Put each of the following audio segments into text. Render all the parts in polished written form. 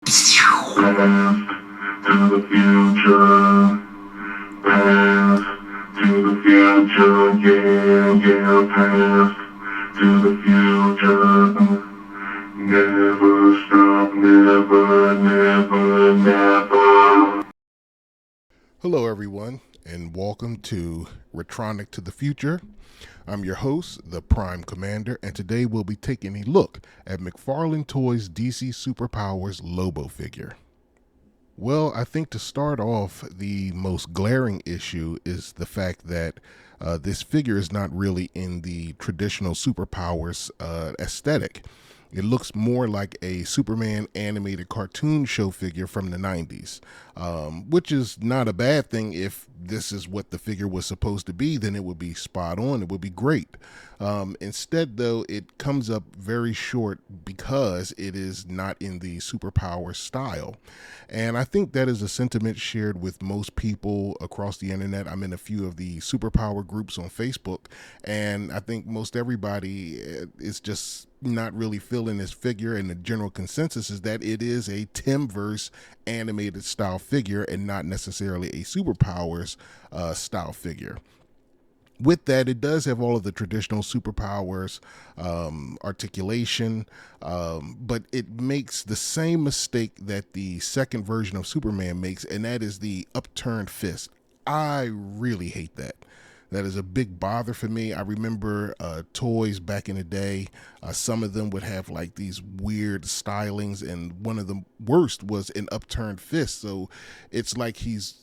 Past to the future. Past to the future. Yeah, yeah. Past to the future. Never stop, never. Hello, everyone, and welcome to Retronic to the Future. I'm your host, the Prime Commander, and today we'll be taking a look at McFarlane Toys DC Superpowers Lobo figure. Well, I think to start off, the most glaring issue is the fact that this figure is not really in the traditional superpowers aesthetic. It looks more like a Superman animated cartoon show figure from the 90s, which is not a bad thing. If this is what the figure was supposed to be, then it would be spot on. It would be great. Instead, though, it comes up very short because it is not in the superpower style. And I think that is a sentiment shared with most people across the internet. I'm in a few of the superpower groups on Facebook, and I think most everybody is just not really feeling this figure, and the general consensus is that it is a Timverse animated style figure and not necessarily a superpowers style figure. With that, it does have all of the traditional superpowers, articulation, but it makes the same mistake that the second version of Superman makes, and that is the upturned fist. I really hate that. That is a big bother for me. I remember toys back in the day. Some of them would have like these weird stylings, and one of the worst was an upturned fist. So it's like he's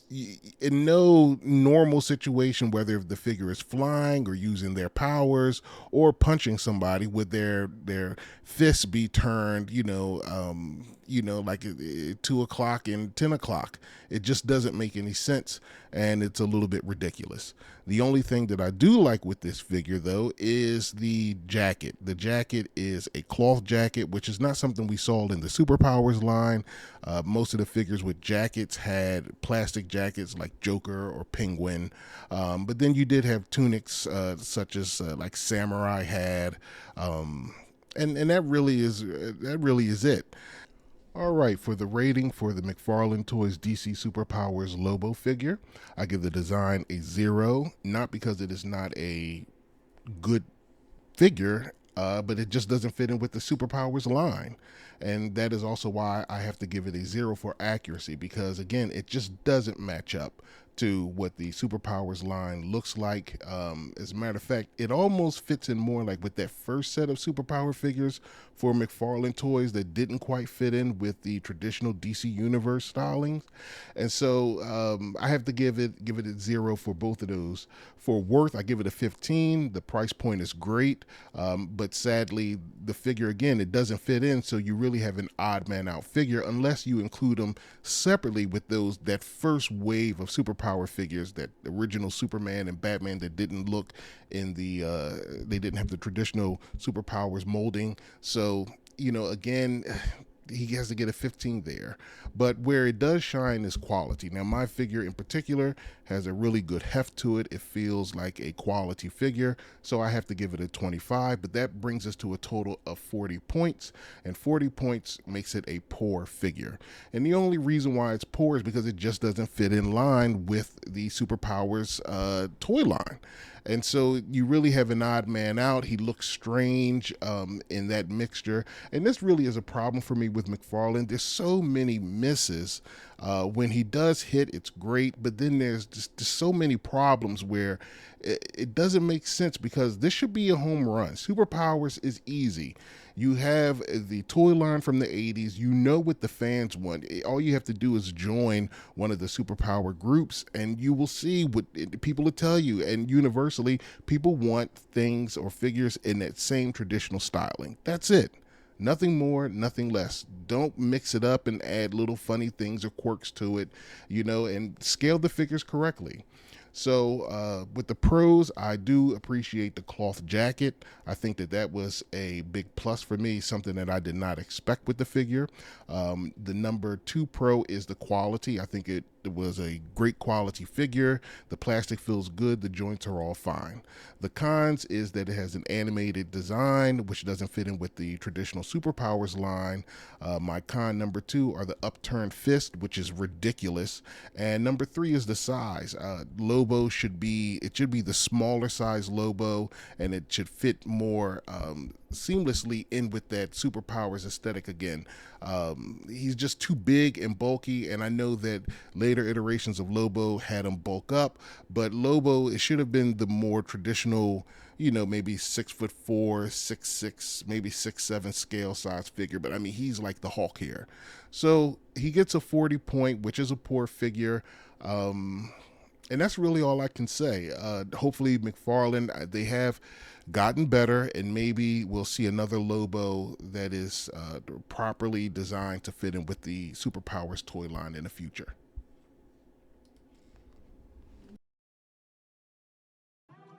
in no normal situation, whether the figure is flying or using their powers or punching somebody, would their fists be turned, like 2 o'clock and 10 o'clock. It just doesn't make any sense, and it's a little bit ridiculous. The only thing that I do like with this figure, though, is the jacket. The jacket is a cloth jacket, which is not something we saw in the Superpowers line. Most of the figures with jackets had plastic jackets like Joker or Penguin, but then you did have tunics such as like Samurai had, and that really is it. All right, for the rating for the McFarlane Toys DC Superpowers Lobo figure, I give the design a 0, not because it is not a good figure, but it just doesn't fit in with the Superpowers line. And that is also why I have to give it a 0 for accuracy, because again, it just doesn't match up to what the Superpowers line looks like. As a matter of fact, it almost fits in more like with that first set of Superpower figures for McFarlane Toys that didn't quite fit in with the traditional DC Universe stylings. And so I have to give it a 0 for both of those. For worth, I give it a 15. The price point is great, but sadly, the figure again, it doesn't fit in. So you really have an odd man out figure unless you include them separately with that first wave of superpower figures, that original Superman and Batman that didn't look in the they didn't have the traditional superpowers molding. So again, he has to get a 15 there. But where it does shine is quality. Now, my figure in particular has a really good heft to it. It feels like a quality figure, so I have to give it a 25. But that brings us to a total of 40 points, and 40 points makes it a poor figure. And the only reason why it's poor is because it just doesn't fit in line with the Superpowers toy line. And so you really have an odd man out. He looks strange in that mixture. And this really is a problem for me with McFarlane. There's so many misses. When he does hit, it's great. But then there's just so many problems where it doesn't make sense, because this should be a home run. Superpowers is easy. You have the toy line from the 80s. You know what the fans want. All you have to do is join one of the superpower groups, and you will see what people will tell you. And universally, people want things or figures in that same traditional styling. That's it. Nothing more, nothing less. Don't mix it up and add little funny things or quirks to it, and scale the figures correctly. So with the pros, I do appreciate the cloth jacket. I think that that was a big plus for me, something that I did not expect with the figure. The number 2 pro is the quality. I think it was a great quality figure. The plastic feels good. The joints are all fine. The cons is that it has an animated design, which doesn't fit in with the traditional superpowers line. My con number 2 are the upturned fist, which is ridiculous. And number 3 is the size. Lobo should be the smaller size Lobo, and it should fit more seamlessly in with that superpowers aesthetic again. He's just too big and bulky, and I know that later iterations of Lobo had him bulk up, but Lobo, it should have been the more traditional, maybe 6'4", 6'6", maybe 6'7" scale size figure. But I mean, he's like the Hulk here. So he gets a 40 point, which is a poor figure. And that's really all I can say. Hopefully McFarlane, they have gotten better, and maybe we'll see another Lobo that is properly designed to fit in with the Superpowers toy line in the future.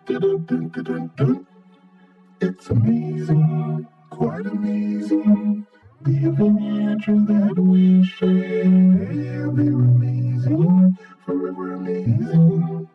Dun-dun-dun-dun-dun. It's amazing, quite amazing. The adventures that we share, they're amazing, forever amazing.